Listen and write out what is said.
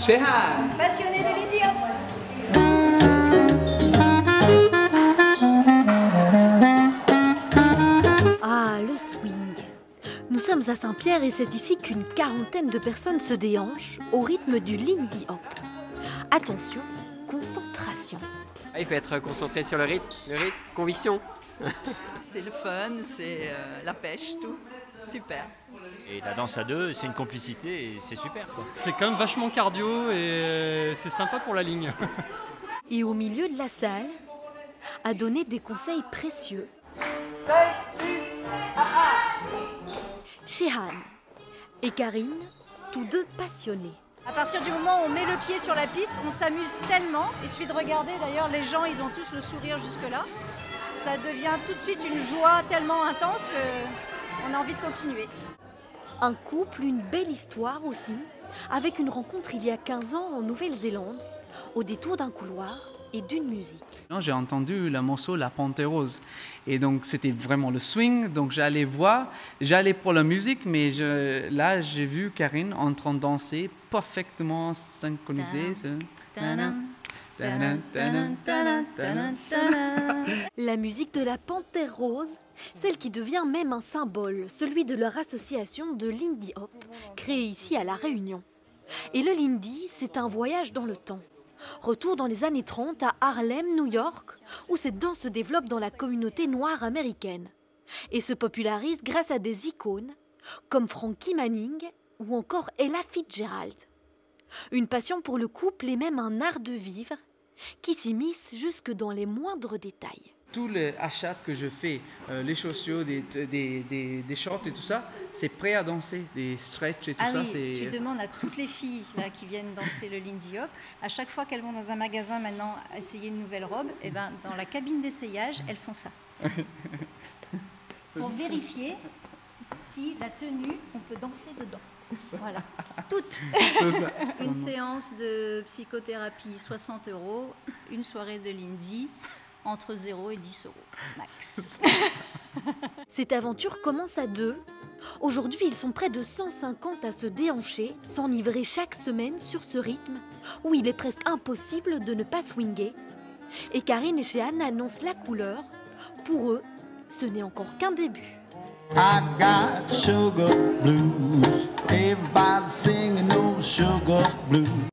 Shehan, passionné de Lindy Hop. Ah, le swing. Nous sommes à Saint-Pierre et c'est ici qu'une quarantaine de personnes se déhanchent au rythme du Lindy Hop. Attention, concentration. Il faut être concentré sur le rythme, conviction. C'est le fun, c'est la pêche, tout. Super. Et la danse à deux, c'est une complicité et c'est super, quoi. C'est quand même vachement cardio et c'est sympa pour la ligne. Et au milieu de la salle, a donné des conseils précieux. Shehan et Karine, tous deux passionnés. À partir du moment où on met le pied sur la piste, on s'amuse tellement. Il suffit de regarder, d'ailleurs, les gens, ils ont tous le sourire jusque-là. Ça devient tout de suite une joie tellement intense qu'on a envie de continuer. Un couple, une belle histoire aussi, avec une rencontre il y a 15 ans en Nouvelle-Zélande, au détour d'un couloir et d'une musique. j'ai entendu le morceau La Panthère Rose et donc c'était vraiment le swing, donc j'allais voir, j'allais pour la musique, mais là j'ai vu Karine en train de danser parfaitement synchronisée. La musique de la Panthère Rose, celle qui devient même un symbole, celui de leur association de Lindy Hop, créée ici à La Réunion. Et le Lindy, c'est un voyage dans le temps. Retour dans les années 30 à Harlem, New York, où cette danse se développe dans la communauté noire américaine et se popularise grâce à des icônes comme Frankie Manning ou encore Ella Fitzgerald. Une passion pour le couple et même un art de vivre qui s'immisce jusque dans les moindres détails. Tous les achats que je fais, les chaussures, des shorts et tout ça, c'est prêt à danser, des stretch et tout ça. Oui, tu demandes à toutes les filles là, qui viennent danser le Lindy Hop, à chaque fois qu'elles vont dans un magasin maintenant essayer une nouvelle robe, et ben, dans la cabine d'essayage, elles font ça. Pour vérifier si la tenue, on peut danser dedans. Voilà, toutes. Une séance de psychothérapie, 60 €, une soirée de Lindy, entre 0 et 10 € max. Cette aventure commence à deux. Aujourd'hui, ils sont près de 150 à se déhancher, s'enivrer chaque semaine sur ce rythme où il est presque impossible de ne pas swinger. Et Karine et Shehan annoncent la couleur. Pour eux, ce n'est encore qu'un début. I got sugar blues. Everybody singing those sugar blues.